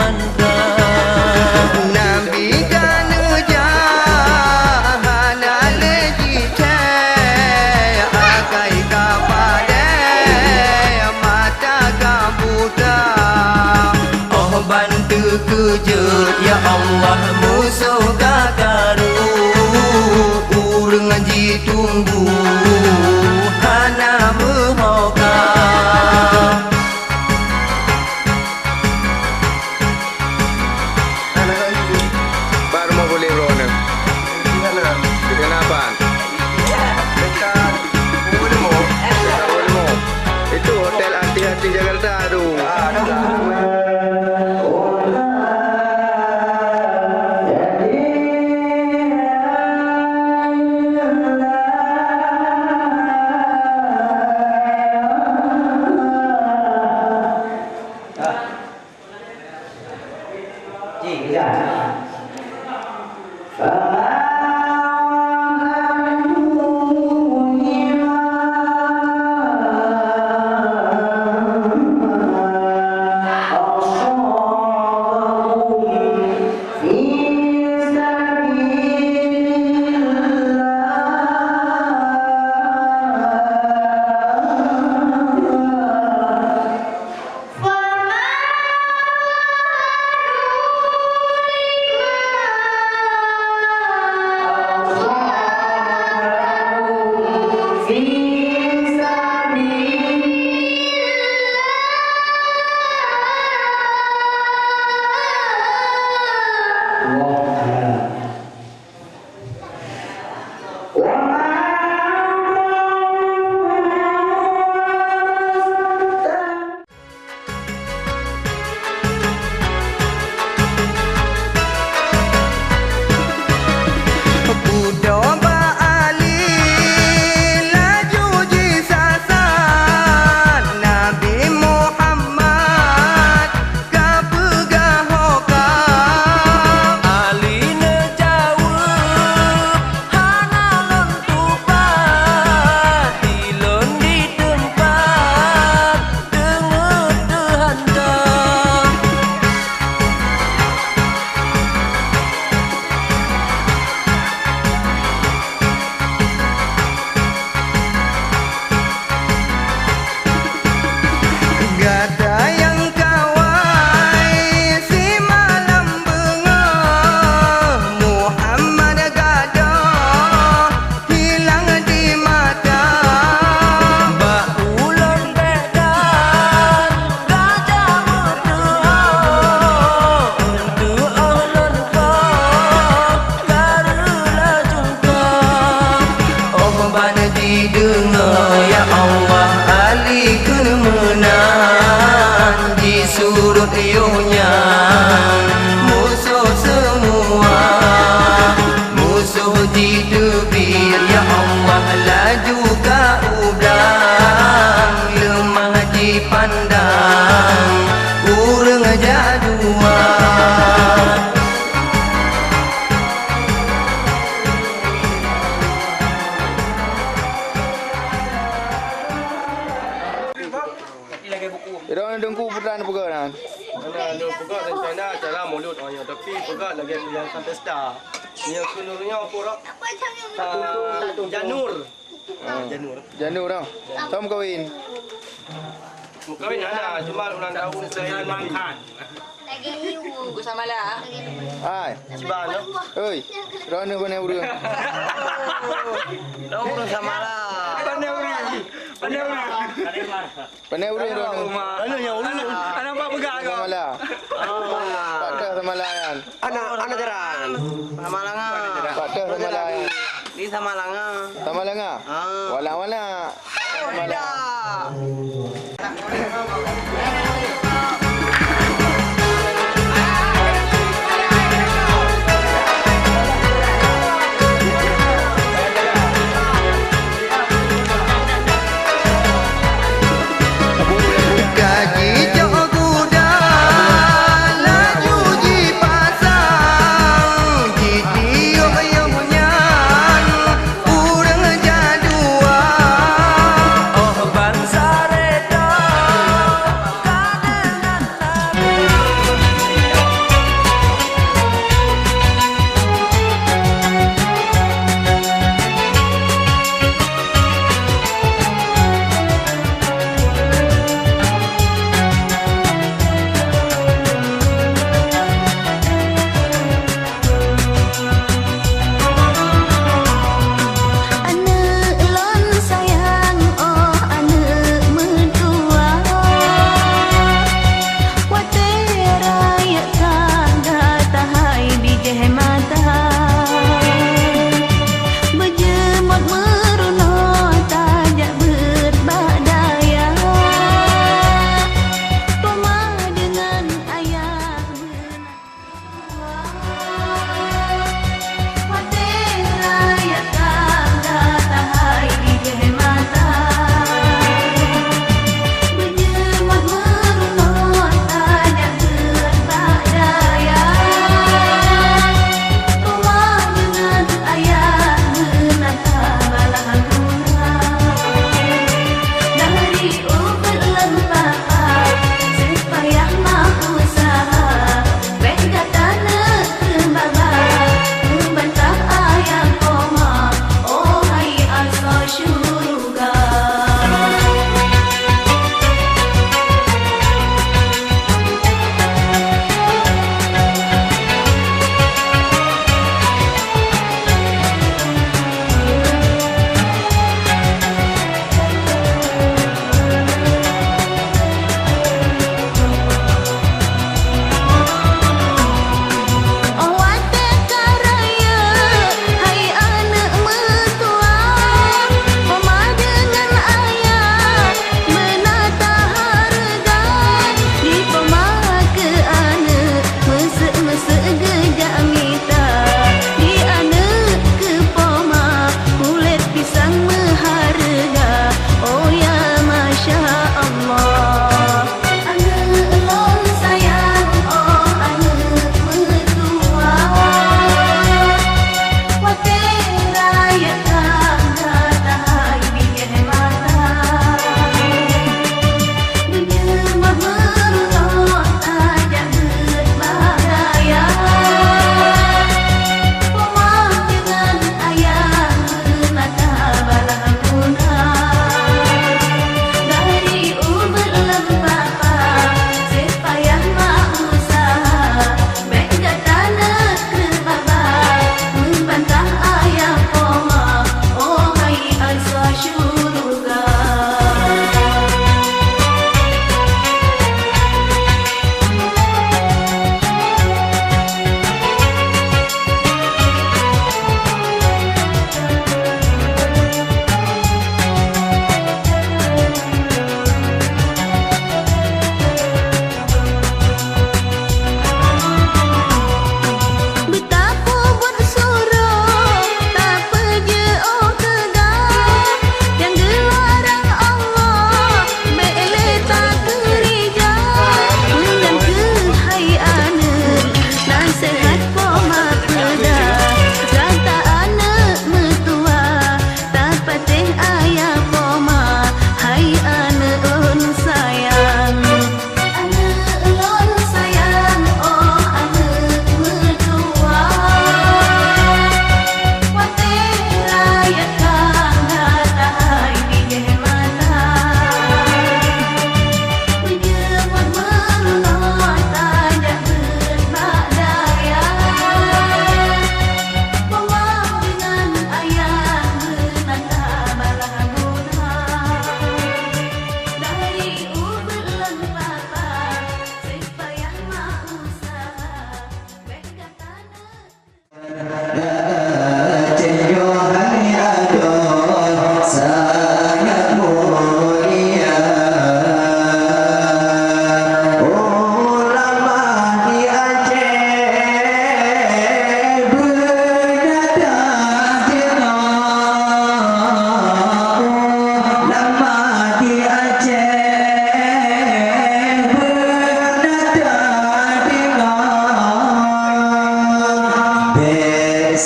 handra Nabi kana jahana lejite akai kapade mata kabuta oh bantu kejut ya Allah musuh kakaru urang ngaji tunggu hana mehoka baru mau boleh Rona. Kenapa? Dekat Ulmo. Itu hotel anti-anti Jakarta tu. didengar ya Allah Ali kemenangan di sudut iuhnya musuh semua musuh di tebir ya Allah laju ke udang lemah dipandang urang jaduan. Orang dengku putan pegang. Ada pegang rencana acara mulut orang tapi pegang lagi yang pesta. Yang seluruhnya apa rak? Janur. Janur. Janur dah. Tom kawin. Kawin ada cuma ulang tahun saya makan. Lagi hiu. Gua sama lah. Hai. Ciban. Oi. Rona mana urang? Dah urang sama lah. Pandai urang. Pandai urang. Pandai urang Rona. Mana yang urang? Anak apa pegang kau? Sama lah. Pada sama layan. Anak terang. Sama langa. Pada sama layan. Di sama langa. Sama langa. Wala-wala. Sama lah.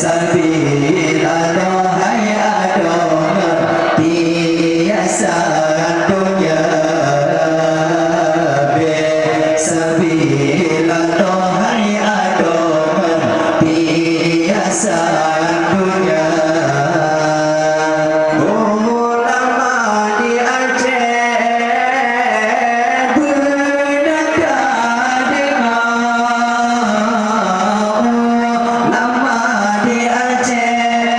sabila dohai agama hiasan dunia sabila dohai agama hiasan dunia. Ulama di Aceh bernada dengar, ulama di Aceh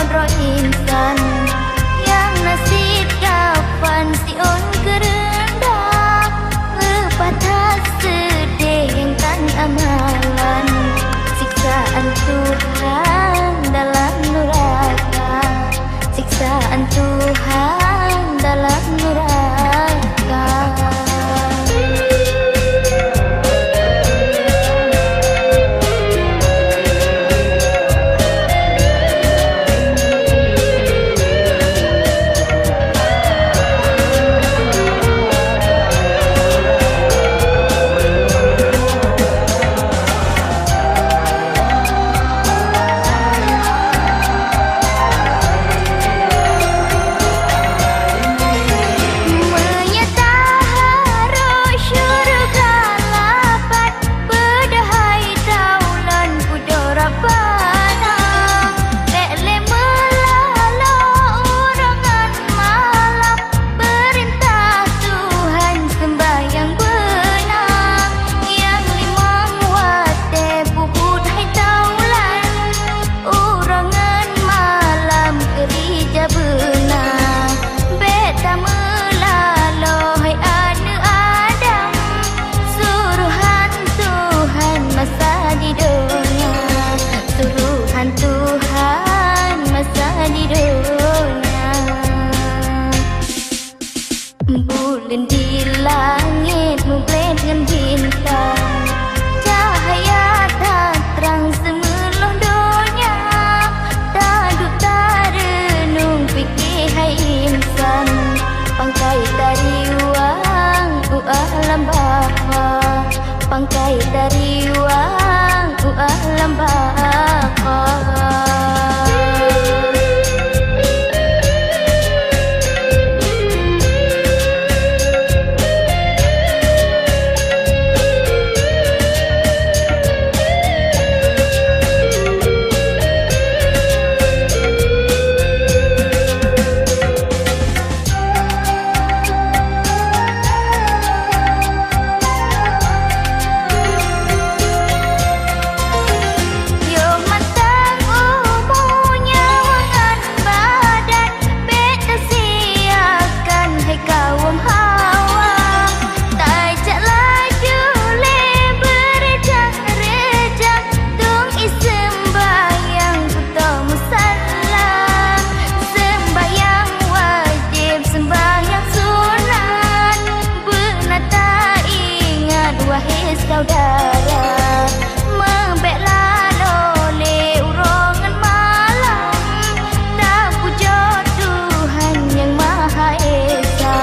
roh insan yang nasib kapan si on kerendah lepatah sedih yang kan amalan siksaan Tuhan dalam neraka siksaan Tuhan dalam neraka. Bulan di langit membelit dengan bintang cahaya tak terang semeluh dunia taduk tak renung fikir hai insan pangkai dari wang alam bapa pangkai dari wang alam bapa. Saudara membela loleh urongan malam tak puja Tuhan yang Maha Esa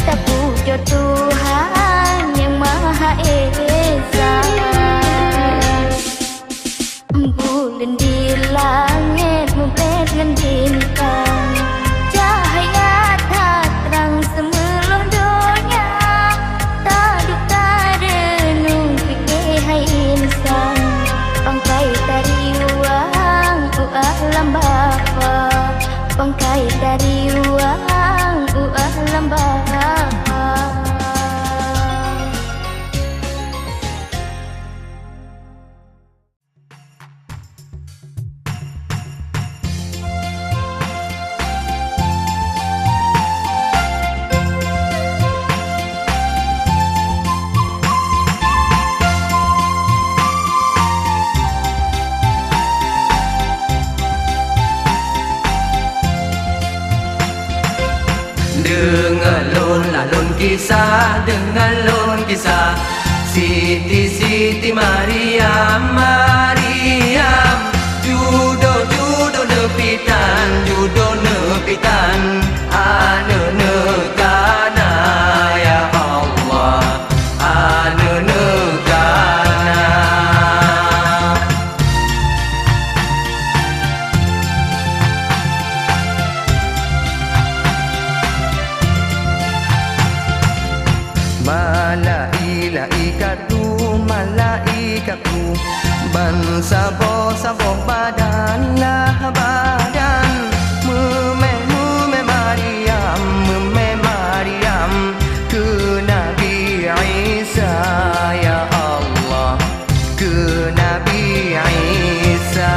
tak puja Tuhan yang Maha Esa. Bulan di langit membelit dengan bintang cahaya tak terang semeluh dunia taduk tak renung fikir hai insan pangkai dari wang alam bapa pangkai dari wang alam bapa. Dengar lon kisah Siti Mariam judo nepitan ane negana ya Allah ane negana. Malaikatku Sabo badan lah badan Mume Maryam Ke Nabi Isa ya Allah Ke Nabi Isa.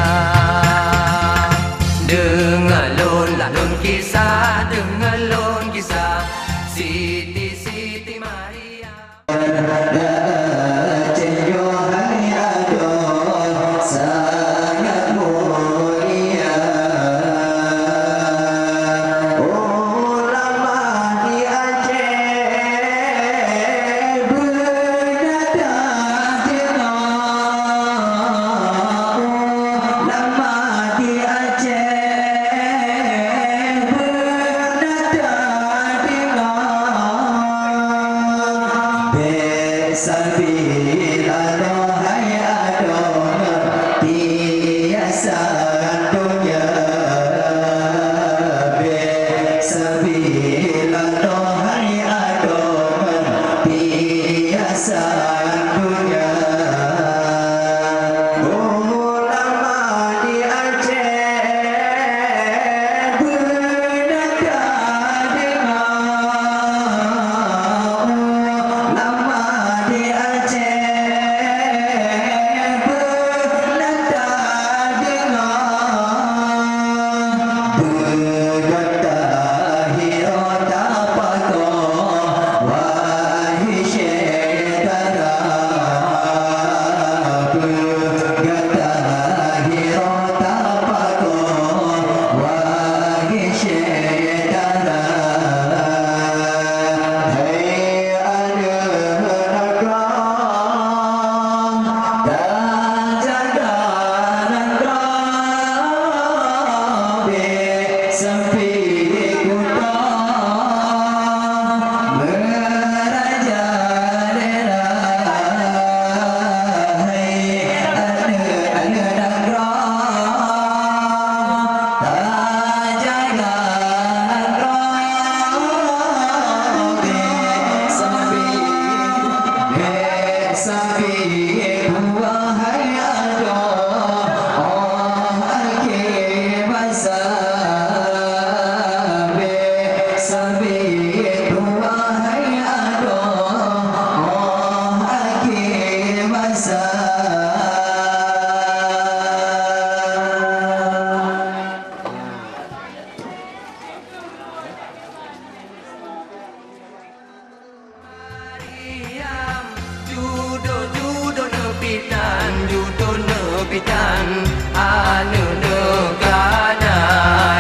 judul nebitan anu negana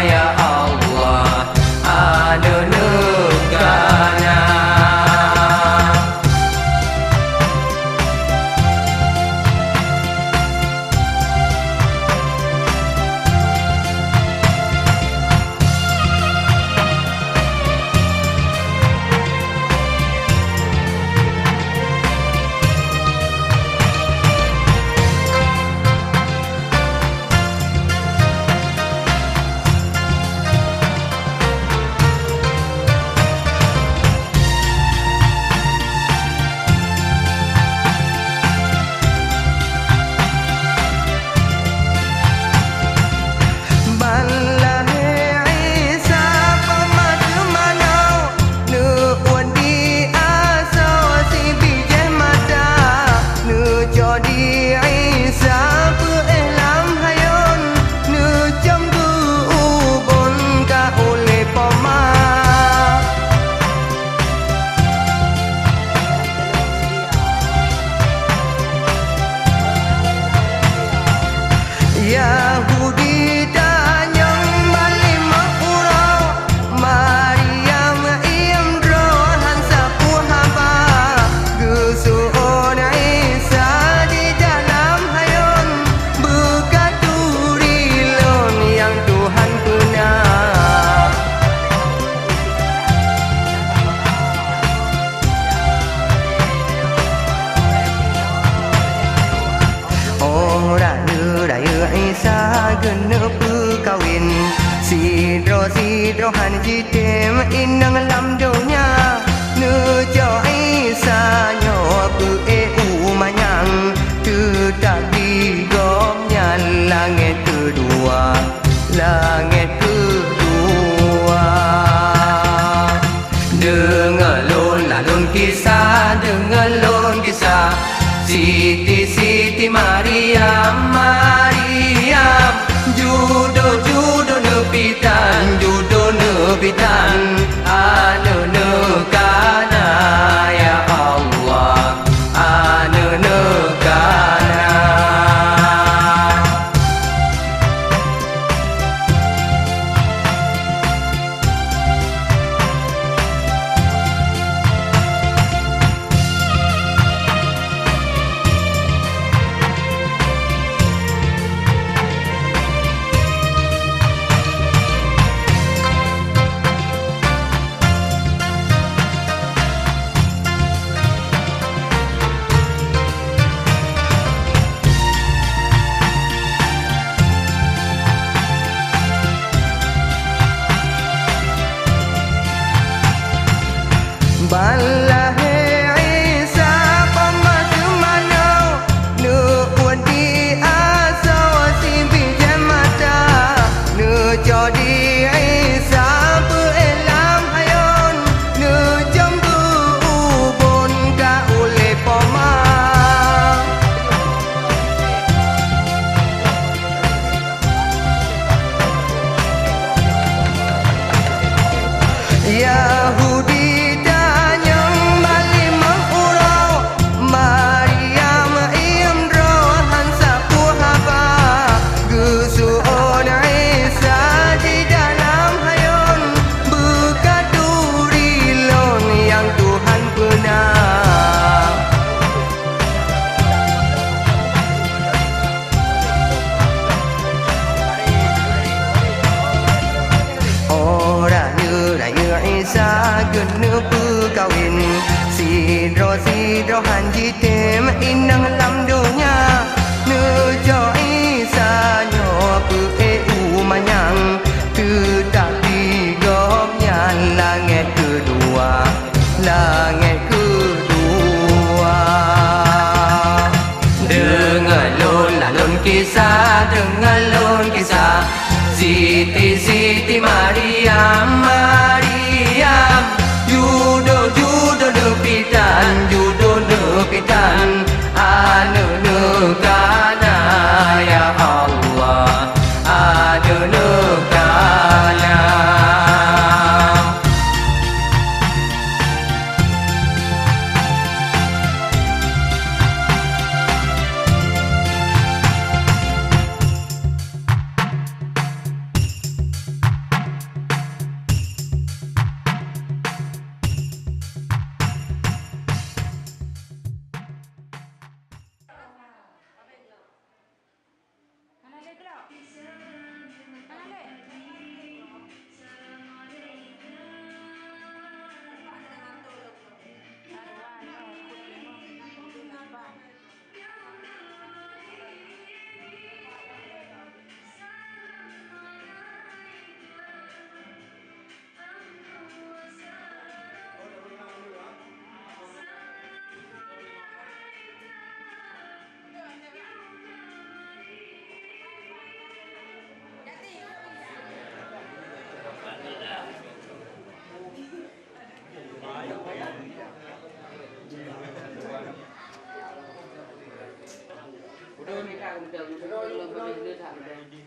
ya Allah anu negana. Yahudi dan yang balik makfurau Maryam Imran Hansa Puhaba Gesu'un Isa di dalam hayun Bukan turilun yang Tuhan benar. Raya raya Isa genep kawin Sidro hanji tem inang lam donya Nejo Isa nyobu umanyang Tetap digomnya langit kedua Dengar lon kisah Siti Maryam Judo nebitan anu negana ya Allah anu negana. Balahe Isa pematu manau nu wadi asa si bijamata nu jodi Isa belam hayon nu jambu ubun ka ule poma Yahudi Isa genep kawin Sidro hanji tem inang lam donya Nejo Isa nyobu umanyang Tetap digomnya langit kedua Dengar lon kisah Siti Maryam Judo nebitan anu negana ya Allah anu negana.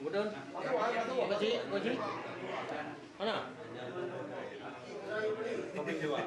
Betul. Apa sih? Mana? Topik dua.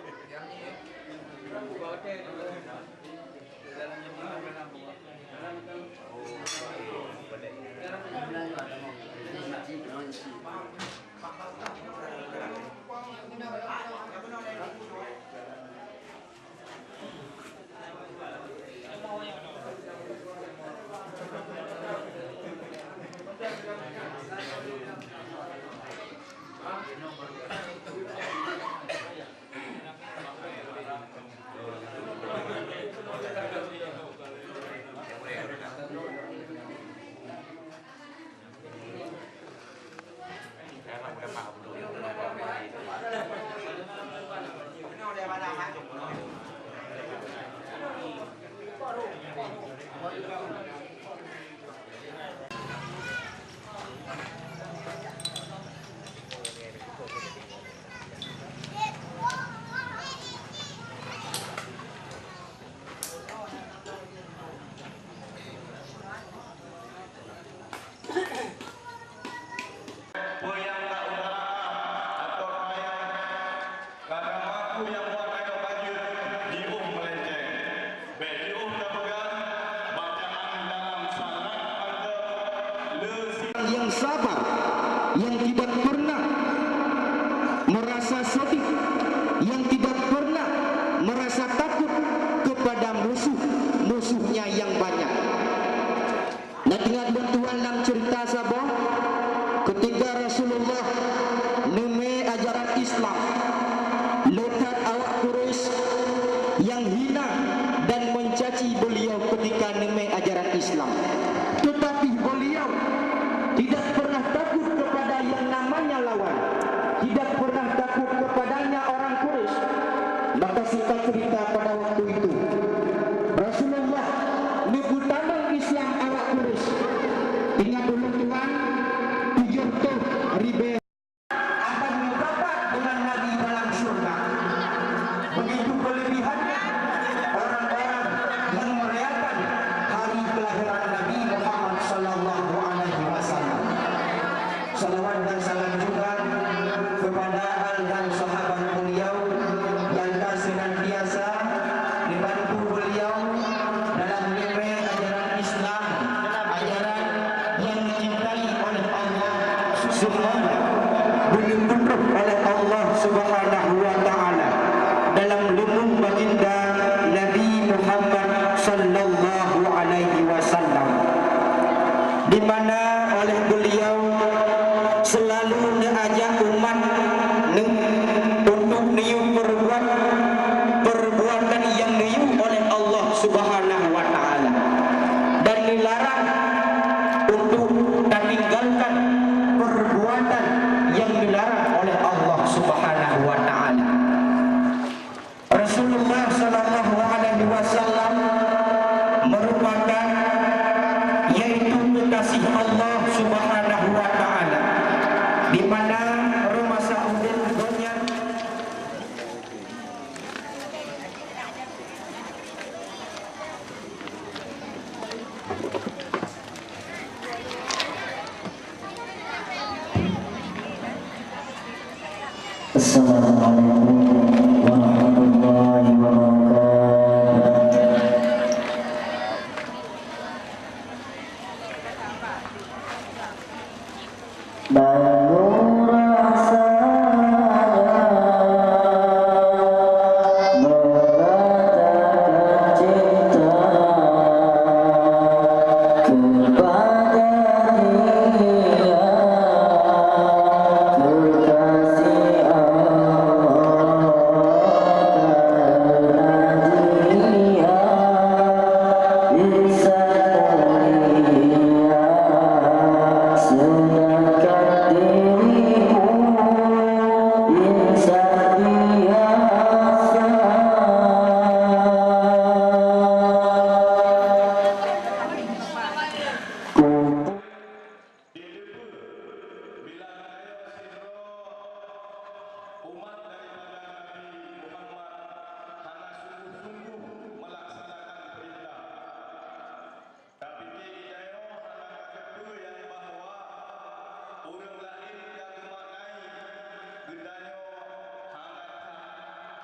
Yang sabar, yang tidak pernah merasa sedih, yang tidak pernah merasa takut kepada musuhnya yang banyak. Dan ingat bantuan dalam cerita Sabah ketika Rasulullah nemui ajaran Islam, lihat awak Quraisy yang hina dan mencaci beliau ketika nemui ajaran Islam, tetapi beliau tidak pernah takut kepada yang namanya lawan, tidak pernah takut kepadanya orang Quraisy. Maka singkat cerita pada waktu itu Rasulullah nyebut nama Islam awak Quraisy. Ingat dulu Tuhan, 70 ribu akan mendapat dengan Nabi dalam surga. Begitu kelebihannya orang-orang yang merayakan hari kelahiran Nabi Muhammad sallallahu alaihi wasallam. Salawat dan salam juga kepada al dan sahabat beliau yang senantiasa dibantu beliau dalam menimba ajaran Islam, ajaran yang dicintai oleh Allah Subhanahu dilindungi oleh Allah Subhanahu wa taala dalam lindung baginda Nabi Muhammad sallallahu alaihi wasallam, di mana oleh beliau selalu diajak umat untuk niup perbuatan yang niup oleh Allah Subhanahu wa taala, dan dilarang untuk meninggalkan perbuatan yang dilarang oleh Allah Subhanahu wa taala. Rasulullah sallallahu alaihi wasallam merupakan yaitu kekasih Allah Subhanahu wa taala, di mana rumah Saudin dunia Assalamualaikum warahmatullahi wabarakatuh. Baru rasanya mengatakan cinta kepada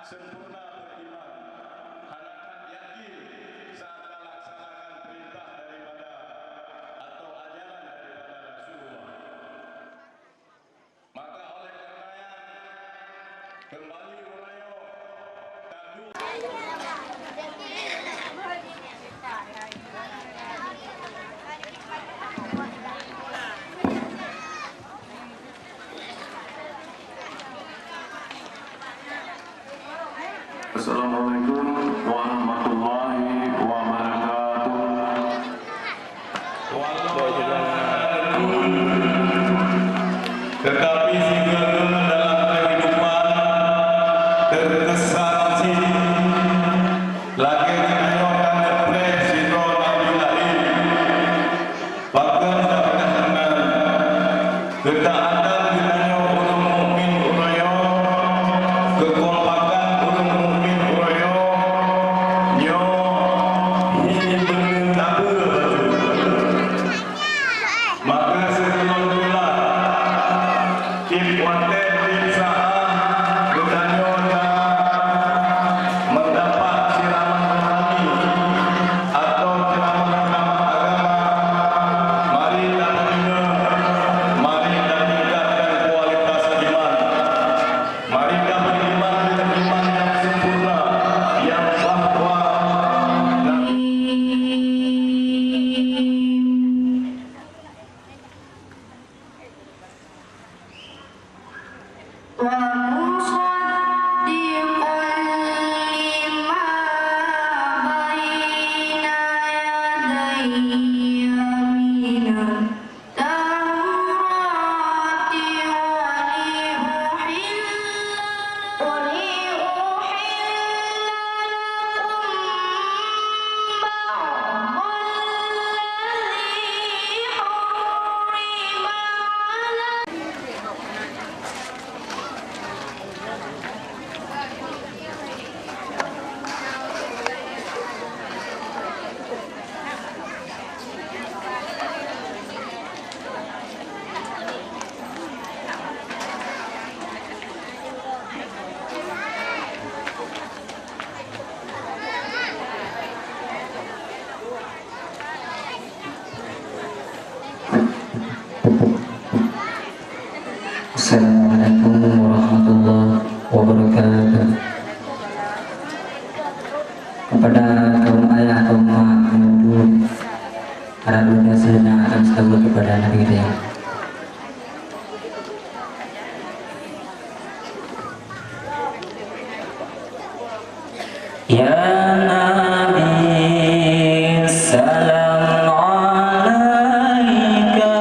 sempurna beriman, hanakan yakin saat melaksanakan perintah daripada atau ajaran daripada Rasulullah. Maka oleh karenanya kembali urayo tadu Assalamualaikum warahmatullahi wabarakatuh. Tetapi segala dalam kehidupan terkesan sini lagi menayangkan Presiden Abdulahi bahkan dengan kita ada gunanya orang mukmin uraya kekompakan orang mukmin uraya nyo ini bertabu maka sebelum pula tim konten tim saham gunanya mendapat siraman rohani atau ceramah-ceramah agama. Mari kita mendengar, mari kita tingkatkan kualitas iman. Mari kita beriman dengan iman yang sempurna, yang bahwa Assalamualaikum warahmatullahi wabarakatuh. Kepada kaum ayah, kaum mak, ibu, para donasi yang akan selalu kepada anak kita ya. Ya Nabi, salam alaika.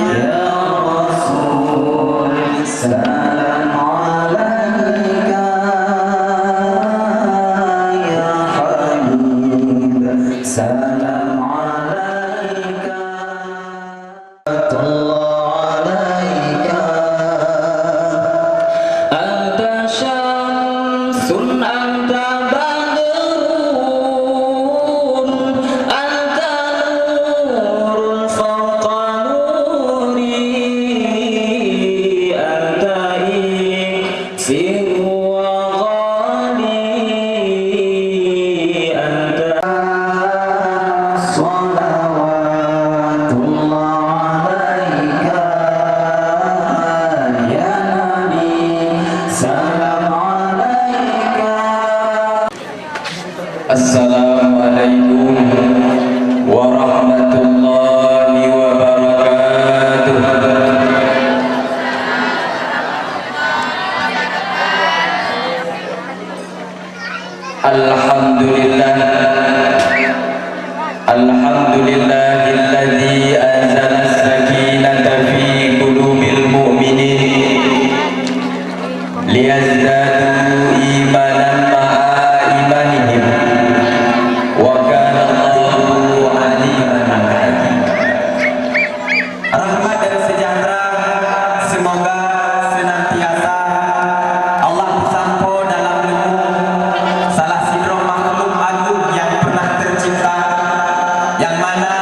Ya Rasul, salam alaika. Ya Habib, salam alaika. Anta syamsun, anta badrun, anta nurun fawqa nuri, anta iksir wa ghali, anta salawatullah alaika. Ya Nabi, salam alaika. Assalamualaikum warahmatullahi wabarakatuh. Alhamdulillah, alhamdulillahilladzi anzala as-sakinata fi qulubil mu'minin liyazdadu imanan ma'a imanihim wa kana Allahu aliman hakim. Rahmat dan sejahtera semoga senantiasa Allah bersampo dalam salah sindrom makhluk agung yang pernah tercipta, yang mana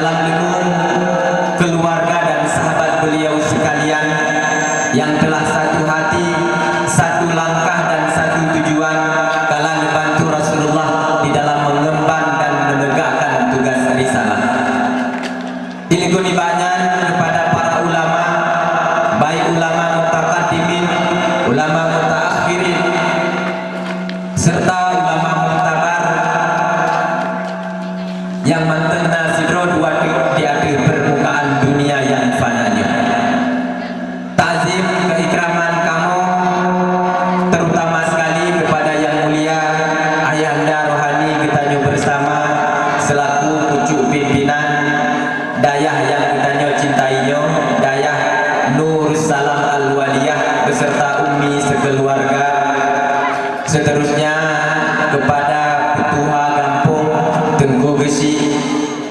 dalam lindung keluarga dan sahabat beliau sekalian yang telah satu hati, satu langkah dan satu tujuan dalam membantu Rasulullah di dalam mengemban dan menegakkan tugas risalah. Dilingkuni banyak kepada para ulama, baik ulama mutaqaddimin, ulama mutaakhirin, serta ulama muktabar yang mantenna sidro dua di akhir permukaan dunia yang fananya. Ta'zim keikraman kamu terutama sekali kepada yang mulia Ayahanda Rohani kita bersama selaku pucuk pimpinan dayah yang kita cintainya, dayah Nur Salam Al-Waliyah beserta Umi sekeluarga. Seterusnya kepada Ketua Kampung Tengku Gesi,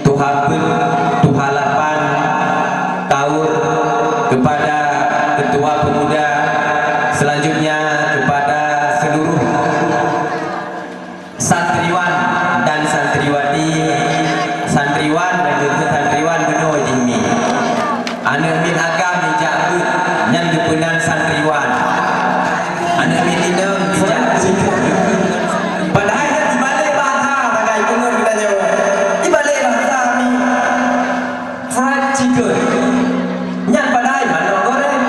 Tuhapun, Tuhalapan, Taur, kepada Ketua Pemuda, selanjutnya kepada seluruh santriwan dan santriwati, santriwan dan juga santriwan beno jimi. Anak min agam dijabut yang dipenan santriwan. Anak min inem dijabut. Padahal di balik bahasa bagai pengur kita jawab. Di balik bahasa kami fried chicken. Yang padahal mana goreng.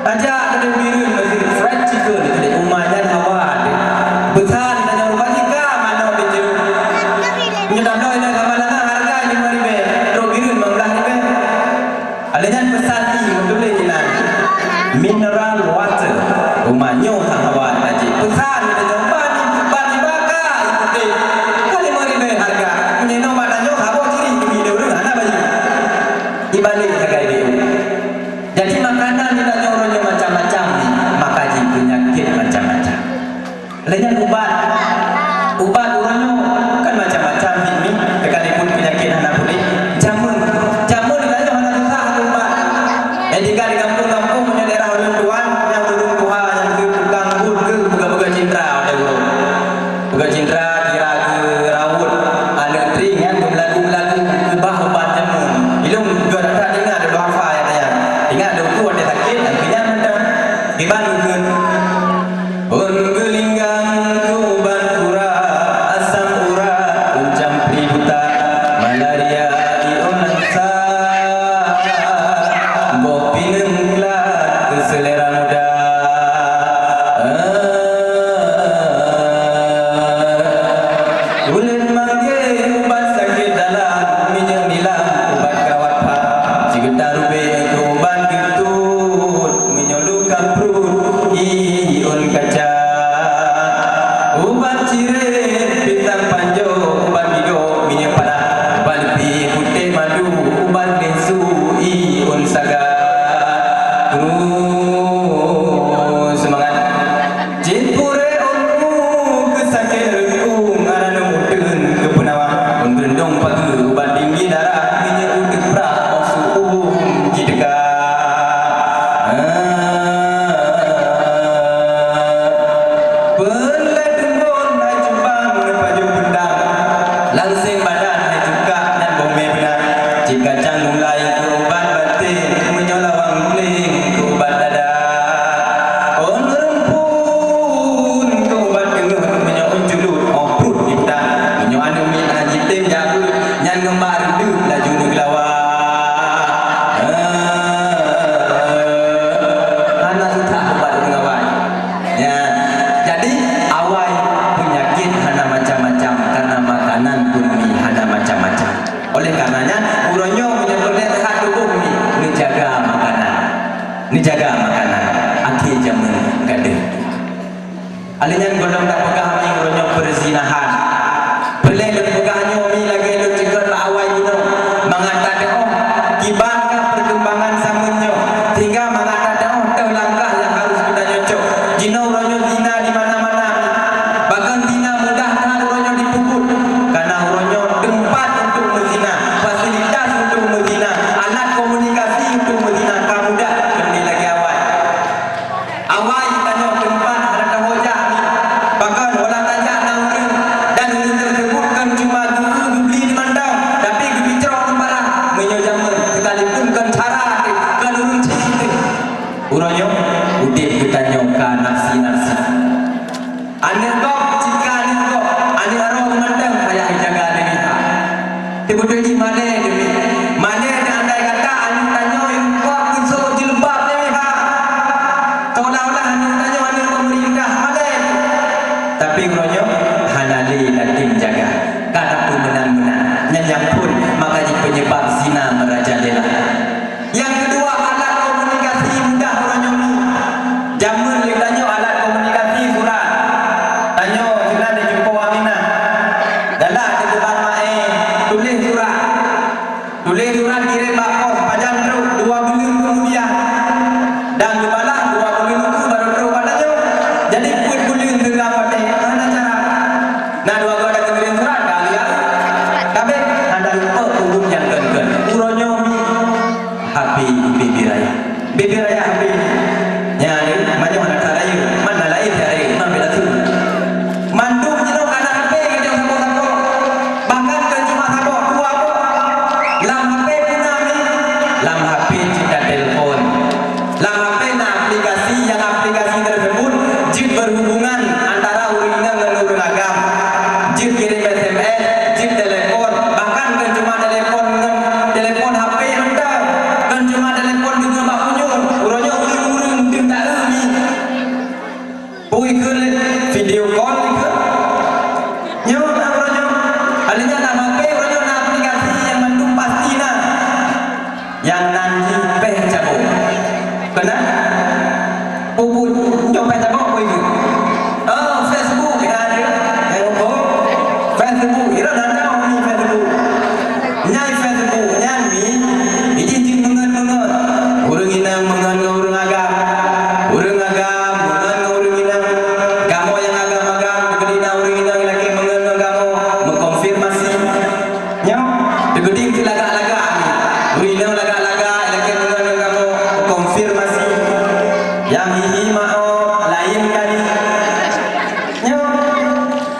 Aja ada biru bagi fried chicken itu di rumahnya hawa ada. Besar kita jawab bagi ka mana di jauh. Nyedam doi nak kamalan harga 5.000. Ro biru 15.000. Alanya besar ni betul ni mineral water. Rumahnya hawa aja. Besar kita jawab bani bakar itu kali 5.000 harga. Menyenong badannya hawa ciri di video dulu anak baju. Dibalik harga dia. Jadi makanan kita nyoronya macam-macam ni, makaji penyakit macam-macam. Lainnya ubat orangnya kan macam-macam ni, sekalipun penyakit anak boleh. Jamun kita aja anak susah ubat. Tinggal di kampung-kampung punya daerah orang tuan yang belum tua yang ke tukang bud ke buka-buka cindra ada urut. Buka cindra kira ke rawut ada tring yang berlagu-lagu ubah ubat jamun. Ilmu juga tak dengar ada doa ya tanya. Ingat ada tu ada sakit dan kenyang ada. Di mana ke? Gelinggang kuban pura asam urat uncam pributa malaria ionansa bopi nenglat ke selera muda ulen mangge ubat sakit dalam minyak nilam ubat kawat pak jika darube ke ubat getut minyak luka perut ion kaca ubat ciret bintang panjo ubat bido minyak pada ubat lebih putih madu ubat lesu ion saga semangat Cipure onmu kesakit rengkung arana mutun ke penawa menggendong pagi ubat tinggi darah minyak udik prak osu jideka Belat dengkon hai jembang nepaju bendang langsing badan hai juga dan bome benar jika canggung lain ke ubat batin menyolawang guling ke ubat dada on rempun ke ubat kengut menyoun julut oprut dipta menyo anu min haji tim jabut nyan ngembar du laju neglawa anak susah ubat ngawai ya. Jadi awal penyakit hana macam-macam karena makanan pun mi hana macam-macam. Oleh karenanya uronyo menyebutnya satu bumi menjaga makanan. Menjaga makanan. Akhir zaman gade. Alinya gondong tak pegah mi uronyo perzinahan. Boleh le pegahnya mi lagi lu cegat awal gino. Mengatakan oh kibangkah perkembangan zamannya sehingga mengatakan oh tahu langkah yang harus kita nyocok. Jino uronyo zina di mana-mana. Bahkan zina mudah kan uronyo dipukul karena uronyo tempat untuk berzina, fasilitas untuk berzina, alat komunikasi untuk berzina. Kamu mudah kembali lagi awal. Awal kita nyok tempat ada hojah ni. Bahkan Dia bodoh di mana demi? Mana ada andai kata anu tanya yang kuat kuso jilbab ni ha. Seolah-olah anu tanya anu pemerintah mana. Tapi ronyo halali dan jaga. Kata pun benar-benar nyanyi pun maka di penyebab zina merajalela. Yang kedua alat komunikasi mudah ronyo ni. Jamun le tanya alat komunikasi surat. Tanya sila dia jumpa Aminah. Dalam dia depan mae tulis surat. Tulis surat kirim bakos pajang terus 2 bulan kemudian. Dan dibalas 2 bulan itu baru terus padanya. Jadi kuit bulan segala pada mana cara. Nah 2 gua ada kirim surat kali ya. Tapi ada lupa umum yang gen-gen. Uronyo mi happy baby raya. Baby raya happy. Ya ni macam mana caranya? Mana lain hari mana bela tu. Mandu jino kana HP kita sabo-sabo. Bahkan ke cuma sabo dua apa. Lam HP punya ni. Lam HP kita telefon. Lam HP na aplikasi yang aplikasi tersebut jid berhubungan antara orang dengan orang agam. Jid kirim SMS, jid telepon, bahkan ke cuma telepon HP anda. Kan cuma telepon dengan bak punyur. Urangnya urang-urang dia tak emi. Pui ke video call ke. Nyo nak urangnya. Alinya nak HP urangnya nak aplikasi yang mandum pasti nah. Yang nanti peh cabut. Kena? Puput jom peh cabut pui ke. Oh, Facebook kita ada. Yang apa? Facebook. Ira dah tahu ni Facebook. Nyai Facebook, nyai mi. Ijin mengen-mengen. Orang inang mengen orang agam. Orang agam mengen orang inang. Kamu yang agam-agam kedina orang inang lagi mengen kamu mengkonfirmasi. Nyau, keding tu lagak-lagak ni. Orang inang lagak-lagak lagi mengen kamu konfirmasi. Yang hihi mau lain kali. Nyau.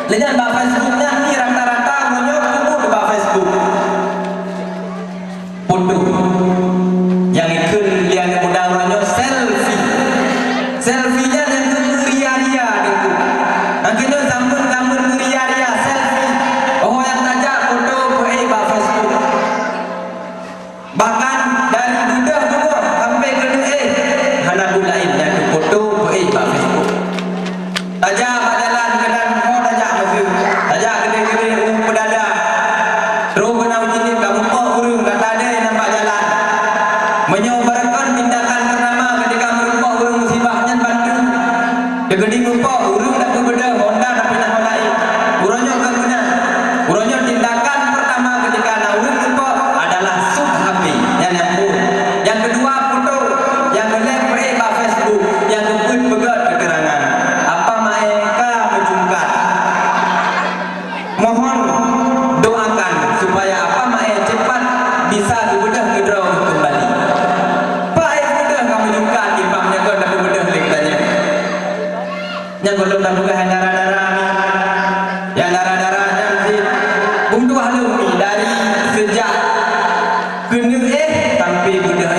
Lejan ba Facebooknya ni rata-rata menyo kubur ba Facebook. Foto yang ikut yang mudah orangnya selfie-nya yang ria-ria itu akhirnya zaman ria-ria selfie oh yang tajak foto buat ba Facebook bahkan dari budak juga sampai ke hana bulain yang foto buat ba Facebook tajak jalan kedan kau tajak masuk tajak gede-gede pedada terus kena uji kamu kok urung kata ada yang nampak jalan menyobarkan tindakan pertama ketika merupak urung musibahnya bantu dia gede merupak urung tak berbeda Honda tapi nak mulai urangnya akan guna urangnya tindakan pertama ketika nak urung merupak adalah sub HP yang nyambung yang kedua foto yang gelap ba Facebook yang kebut begat keterangan apa mereka menjungkat mohon doakan supaya apa mae cepat bisa dibedah ke draw kembali. Baik bedah kamu juga timbangnya kau dah bedah lagi tanya. Yang belum dah buka darah-darah ni. Yang darah-darah nanti buntu halu ni dari sejak kena sampai bedah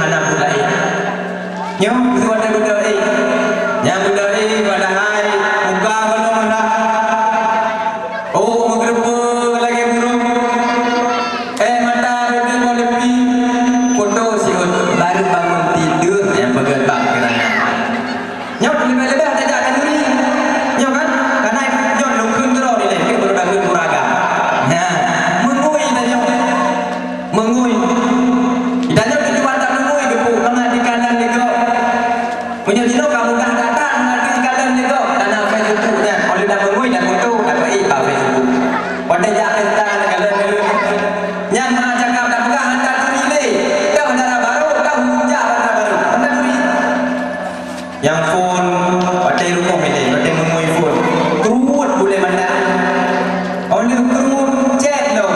hana mulai. Nyom suara bedah yang bedah padahal muka belum hendak. Oh mengerupa lagi burung. Mata lebih lebih foto siut baru bangun tidur yang bergerak kerana. Nyok lebih-lebih tajak kenduri. Nyok kan? Karena nyok lukun terus ni lagi baru bangun muraga. Nah, mengui dah nyok. Mengui. Dah nyok tujuan tak mengui gepu mana di kanan dia go. Punya jino kamu dah datang lagi di kanan dia go. Tanah Facebooknya. Oleh dah mengui dah foto dah ba Facebook. Pada jalan tangan kalian dulu. Yang mana cakap tak pegang hantar duri le. Dah bandara baru, dah hujak bandara baru. Hantar duri. Yang phone pakai rumah ini, pakai mengui phone. Kerut boleh bandar. Oleh kerut chat lo.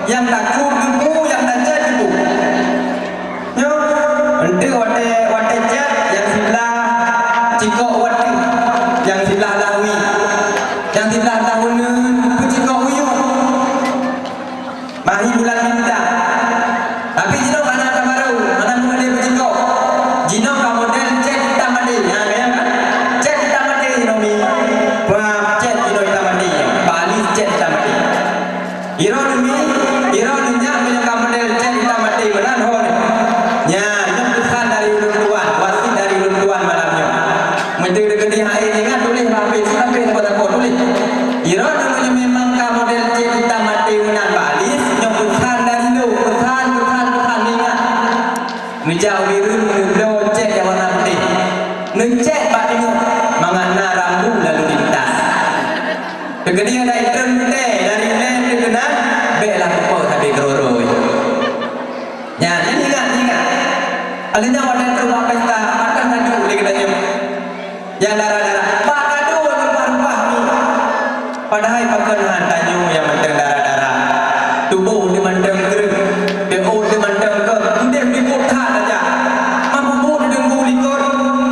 Yang tak kerut gebu, yang tak chat gebu. Yo, ente wate chat yang sebelah cikok wate, yang sebelah lawi, yang sebelah tahun cikok uyuh. Mahi bulan bintang. Tapi jino mana tak baru, mana model berjikok. Jino ka model chat hitam mandi. Ya kan? Chat hitam mandi jino mi. Chat jino hitam mandi. Bali chat hitam mandi. Hero demi Iro minyak menyangka model cek kita mati benar hon. Nya nyembuhkan dari ulun tuan, wasit dari ulun tuan malamnya. Mesti dekat di hari ini kan tulis rapih, rapih pada kau tulis. Iro dulunya memang ka model cek kita mati benar balis, nyembuhkan dari lu, bukan ingat. Mijau biru menuju cek yang warna putih. Ngecek pak tengok mangana rambu lalu lintas. Kemudian dari termute dari len kena belah kau tapi keroroi. Ya, ini ingat. Alihnya wadah rumah pesta makan tadi boleh katanya. Yang darah-darah. Pak kado rupa-rupa ni. Padahal pakenan tanyo yang menteng darah-darah. Tubuh di menteng kering. BO di menteng ke. Udah dikut tak saja. Mampu di dengku likut.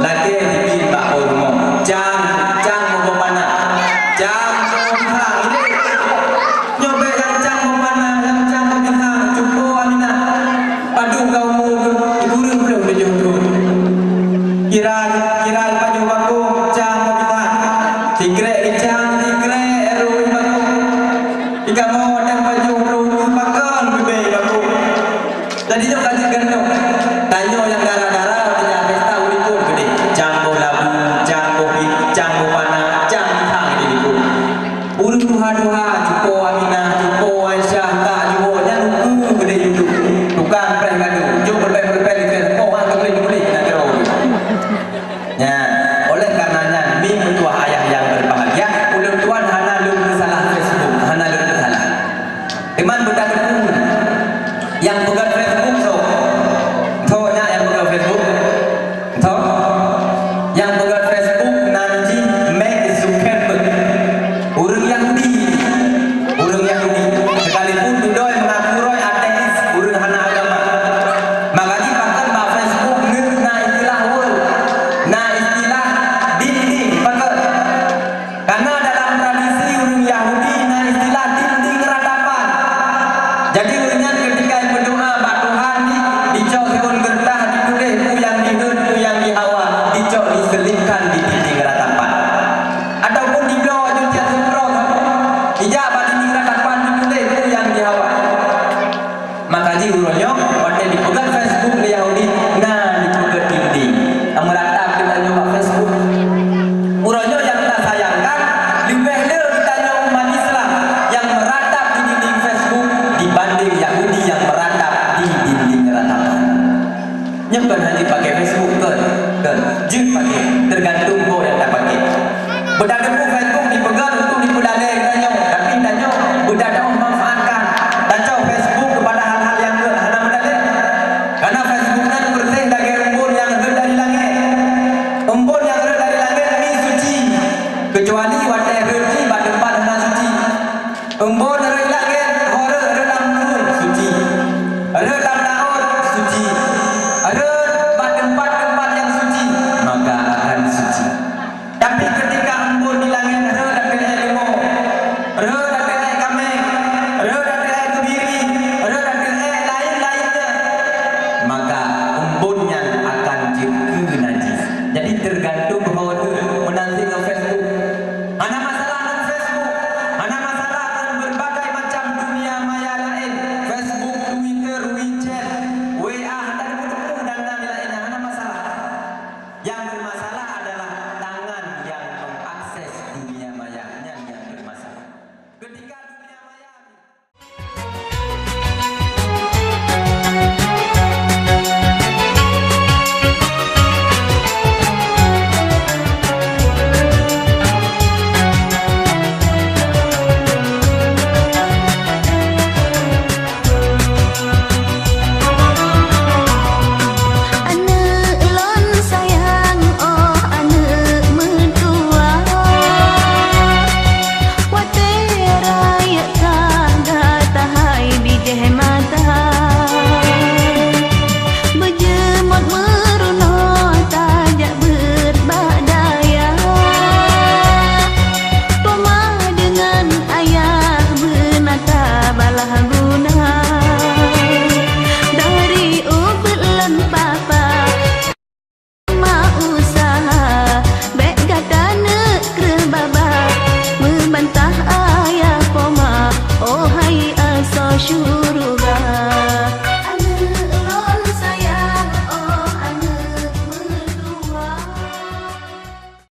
Lagi dibikin pak rumah. Jang mau mana? Jang mau ini. Nyobek yang jang mau mana? Yang jang mau bintang. Jumpa Aminah. Padu kau mau dikurung belum dijumpa. Kira padu aku jang mau bintang. Tigrek eroi baku. Jika mau dan baju eroi pakal lebih baku. Jadi jom kasih gendong. Tanyo yang darah-darah tidak pesta ulikun gede. Jambo labu, jambo panah, jambo di liku. Urung duha-duha, jupo Aminah, jupo Aisyah, tak jupo nya luku gede yudu. Tukang preh gadu, jom berpel-berpel di kau angkat boleh kita kerau. Ya, oleh karenanya minggu tua ayah yang berbahagia, ulun tuan hana lum salah Facebook, hana lum salah. Teman budak yang pegang Facebook so nya yang pegang Facebook so yang pegang Facebook nanti Mark Zuckerberg orang Yahudi sekalipun dudoi mengaku roy ateis orang hana agama makanya pakai bah Facebook na istilah world na istilah dinding pakai karena dalam tradisi orang Yahudi na istilah dinding ratapan jadi orangnya ketika berdoa bak Tuhan dicok sekon gertah ditulis yang dihut yang dihawa dicok diselipkan di dinding ratapan ataupun di blog juga sumroh ijabah dinding ratapan ditulis yang dihawa maka ji urunyo waktu dipegang Facebook di Yahudi nah dipegang dinding meratap kita nyoba Facebook urunyo yang kita sayangkan lebih le kita nyoba umat Islam yang meratap di dinding Facebook dibanding Yahudi yang meratap di dinding ratapan. Bukan hanya pakai Facebook jeng pakai tergantung kau yang tak pakai. Berdadaku Facebook dipegang untuk dipudalai tanya, tapi tanya berdadaku memanfaatkan tanya Facebook kepada hal-hal yang hana berdalai. Karena Facebook nan bersih dari embun yang dari langit. Embun yang dari langit ini suci. Kecuali wadah rezeki pada tempat hana suci. Embun dari langit